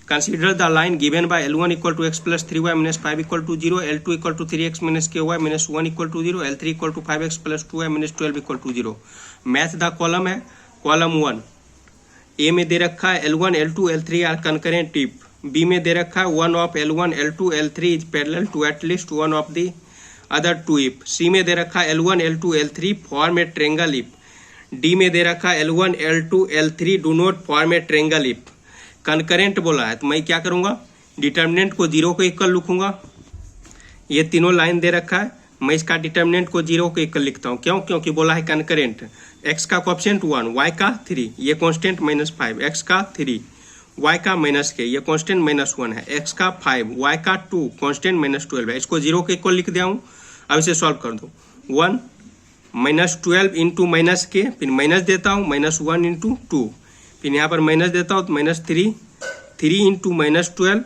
Consider the line given by L1 equal to x plus 3y minus 5 equal to 0, L2 equal to 3x minus ky minus 1 equal to 0, L3 equal to 5x plus 2y minus 12 equal to 0। Match the column है column 1 A में दे रखा है L1 L2 L3 are concurrent if, B में दे रखा है one of L1 L2 L3 is parallel to at least one of the other two if, C में दे रखा है L1 L2 L3 form a triangle if, D में दे रखा है L1 L2 L3 do not form a triangle if. Concurrent बोला है तो मैं क्या करूंगा, डिटर्मिनेंट को 0 को इक्वल लिखूंगा। ये तीनों लाइन दे रखा है, मैं इसका डिटर्मिनेंट को 0 को इक्वल लिखता हूँ। क्यों? क्योंकि बोला है कंकरेंट। x का कोएफिशिएंट 1, y का 3, ये कांस्टेंट -5, x का 3, y का -k, ये कांस्टेंट -1 है, x का 5, y का 2, कांस्टेंट -12 है। इसको 0 के इक्वल लिख दिया हूँ। अब इसे सॉल्व कर दो। 1 -12 इंटू -k, फिर माइनस देता हूँ -1 इंटू 2, फिर यहाँ पर माइनस देता हूँ तो -3, 3 इंटू -12,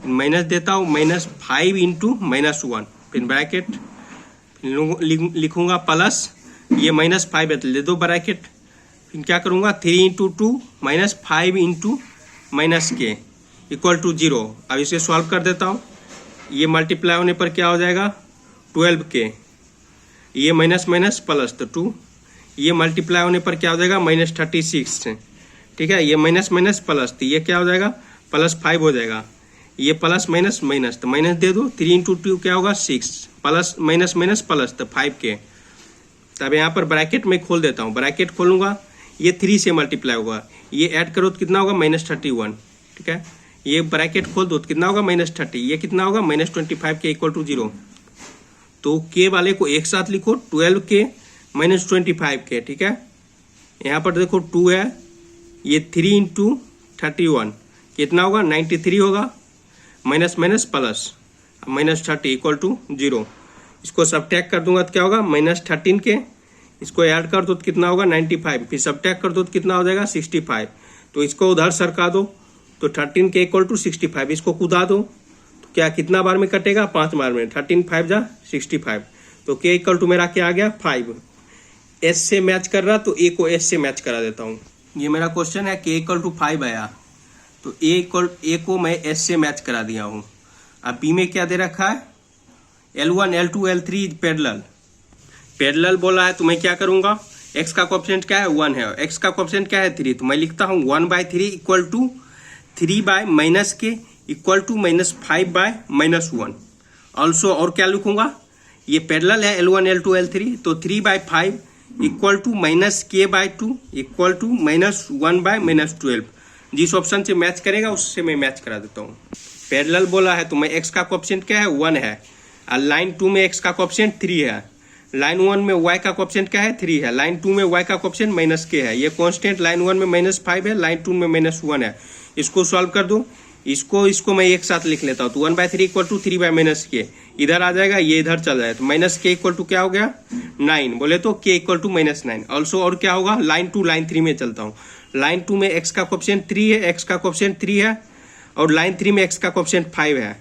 माइनस देता हूँ -5 इंटू -1, फिर ब्रैकेट लिखूंगा प्लस, ये -5 है तो ले दो ब्रैकेट, फिर क्या करूँगा 3 into 2 -5 into -k equal to 0। अब इसे सॉल्व कर देता हूँ। ये मल्टीप्लाई होने पर क्या हो जाएगा 12k, ये माइनस माइनस प्लस तो 2, ये मल्टीप्लाई होने पर क्या हो जाएगा -36, ठीक है। ये माइनस माइनस प्लस तो ये क्या हो जाएगा +5 हो जाएगा, ये प्लस माइनस माइनस तो माइनस दे दो, 3 इंटू 2 क्या होगा 6, प्लस माइनस माइनस प्लस तो 5k। तब यहाँ पर ब्रैकेट में खोल देता हूँ, ब्रैकेट खोलूंगा, ये 3 से मल्टीप्लाई होगा, ये ऐड करो तो कितना होगा -31, ठीक है। ये ब्रैकेट खोल दो तो कितना होगा -30, ये कितना होगा -25k इक्वल टू 0। तो k वाले को एक साथ लिखो, 12k -25k, ठीक है। यहाँ पर देखो 2 है, ये 3 इंटू 31 कितना होगा 93 होगा, minus minus plus -30 equal to 0। इसको सब्ट्रैक्ट कर दूंगा तो क्या होगा -13k, इसको ऐड कर दो तो कितना होगा 95, फिर सब्ट्रैक्ट कर दो तो कितना हो जाएगा 65। तो इसको उधर सरका दो तो 13k इक्वल टू 65, इसको कूदा दो तो क्या कितना बार में कटेगा 5 बार में, 13 5 जा 65। तो k इक्वल टू मेरा क्या आ गया 5। s से मैच कर रहा तो a को s से मैच करा देता हूँ। ये मेरा क्वेश्चन है, k इक्वल टू 5 आया तो a को मैं s से मैच करा दिया हूँ। अब b में क्या दे रखा है L1 L2 L3 is parallel बोला है तो मैं क्या करूंगा, x का कोएफिशिएंट क्या है 1 है, x का कोएफिशिएंट क्या है 3, तो मैं लिखता हूँ 1/3 equal to 3/-k equal to -5/-1। Also और क्या लिखूंगा, ये पैरेलल है L1 L2 L3 तो 3/5 equal to -k/2 equal to -1/-12। जिस ऑप्शन से मैच करेगा उससे मैं मैच करा देता हूँ। पैरेलल बोला है तो मैं x का कोएफिशिएंट क्या है 1 है, और लाइन 2 में x का कोएफिशिएंट 3 है, लाइन 1 में y का कोएफिशिएंट क्या है 3 है, लाइन 2 में y का कोएफिशिएंट -k है, ये कांस्टेंट लाइन 1 में -5 है, लाइन 2 में -1 है। इसको सॉल्व कर दो, इसको मैं एक साथ लिख लेता हूँ। तो 1/3 इक्वल टू 3/-k इधर आ जाएगा, ये इधर चल जाए तो -k इक्वल टू क्या हो गया 9, बोले तो k इक्वल टू -9। ऑल्सो और क्या होगा, लाइन 2 लाइन 3 में चलता हूँ। लाइन 2 में x का कोएफिशिएंट 3 है, x का कोएफिशिएंट 3 है, और लाइन 3 में x का कोएफिशिएंट 5 है।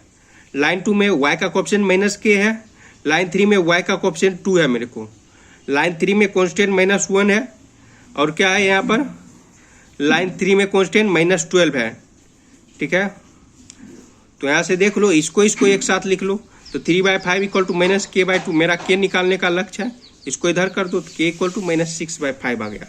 लाइन 2 में y का कोएफिशिएंट -k है, लाइन 3 में y का कोएफिशिएंट 2 है मेरे को, लाइन 3 में कांस्टेंट -1 है, और क्या है यहाँ पर लाइन 3 में कांस्टेंट -12 है, ठीक है। तो यहाँ से देख लो, इसको एक साथ लिख लो तो 3/5 इक्वल टू -k/2, मेरा k निकालने का लक्ष्य है, इसको इधर कर दो तो k इक्वल टू -6/5 आ गया।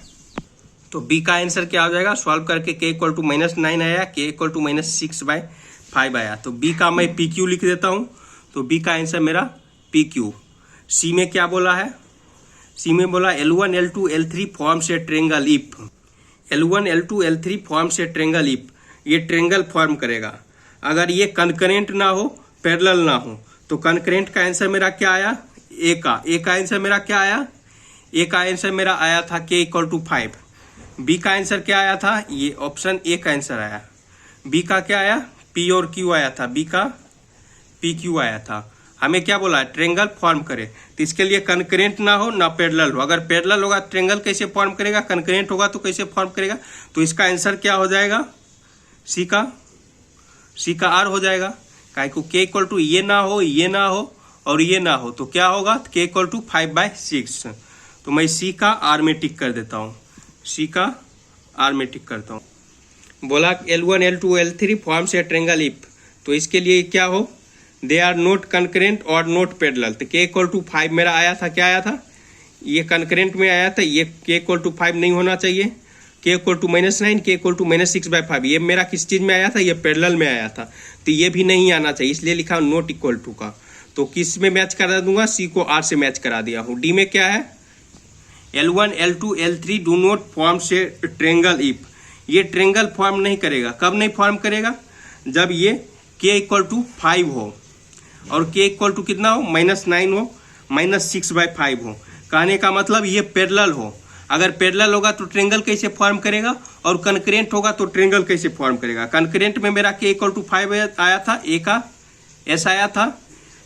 तो b का आंसर क्या हो जाएगा, सॉल्व करके k इक्वल टू -9 आया, k इक्वल टू -6/5 आया। तो b का मैं pq लिख देता हूँ, तो b का आंसर मेरा pq। c में क्या बोला है, c में बोला L1 L2 L3 forms a triangle if, L1 L2 L3 forms a triangle if, ये ट्रेंगल फॉर्म करेगा अगर ये कंकरेंट ना हो पैरेलल ना हो। तो कंकरेंट का आंसर मेरा क्या आया, a का आंसर मेरा क्या आया, a का आंसर मेरा आया था k इक्वल टू 5। b का आंसर क्या आया था, ये ऑप्शन a का आंसर आया। b का क्या आया p और q आया था, b का pq आया था। हमें क्या बोला है ट्रेंगल फॉर्म करे, तो इसके लिए कंकरेंट ना हो ना पैरेलल हो। अगर पैरेलल होगा ट्रेंगल कैसे फॉर्म करेगा, कंकरेंट होगा तो कैसे फॉर्म करेगा। तो इसका आंसर क्या हो जाएगा, सी का आर हो जाएगा। काहे को k इक्वल टू ये ना हो और ये ना हो तो क्या होगा, k इक्वल टू 5/6। तो मैं सी का आर में टिक कर देता हूँ, सी का आर में टिक करता हूँ। बोला L1 L2 L3 forms a triangle if, तो इसके लिए क्या हो, दे आर नॉट कंकरेंट और नॉट पैरेलल। तो k इक्वल टू 5 मेरा आया था, क्या आया था, ये कंकरेंट में आया था, ये k इक्वल टू 5 नहीं होना चाहिए, k equal to -9, k equal to -6/5, ये मेरा किस चीज में आया था, ये पैरेलल में आया था, तो ये भी नहीं आना चाहिए, इसलिए लिखा नॉट इक्वल टू का। तो किस में मैच करा दूंगा, सी को आर से मैच करा दिया हूँ। डी में क्या है, L1 L2 L3 do not form से ट्रेंगल इफ, ये ट्रेंगल फॉर्म नहीं करेगा। कब नहीं फॉर्म करेगा, जब ये k इक्वल टू 5 हो और k इक्वल टू कितना हो, -9 हो, -6/5 हो। कहने का मतलब ये पैरेलल हो। अगर पैरेलल होगा तो ट्रेंगल कैसे फॉर्म करेगा, और कनकरेंट होगा तो ट्रेंगल कैसे फॉर्म करेगा। कनकरेंट में मेरा k इक्वल टू 5 आया था, a का s आया था,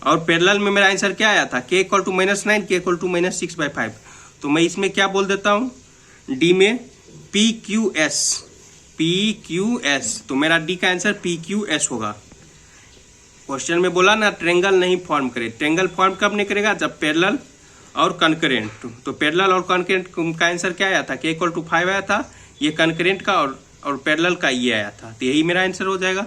और पैरेलल में मेरा आंसर क्या आया था, k equal to -9, k equal to -6/5। तो मैं इसमें क्या बोल देता हूँ, डी में PQS, तो मेरा डी का आंसर PQS होगा। क्वेश्चन में बोला ना ट्रेंगल नहीं फॉर्म करे, ट्रेंगल फॉर्म कब नहीं करेगा, जब पैरेलल और कनकरेंट। तो पैरेलल और कनकरेंट का आंसर क्या आया था, k इक्वल टू 5 आया था, ये कनकरेंट का और पैरेलल का ये आया था, तो यही मेरा आंसर हो जाएगा।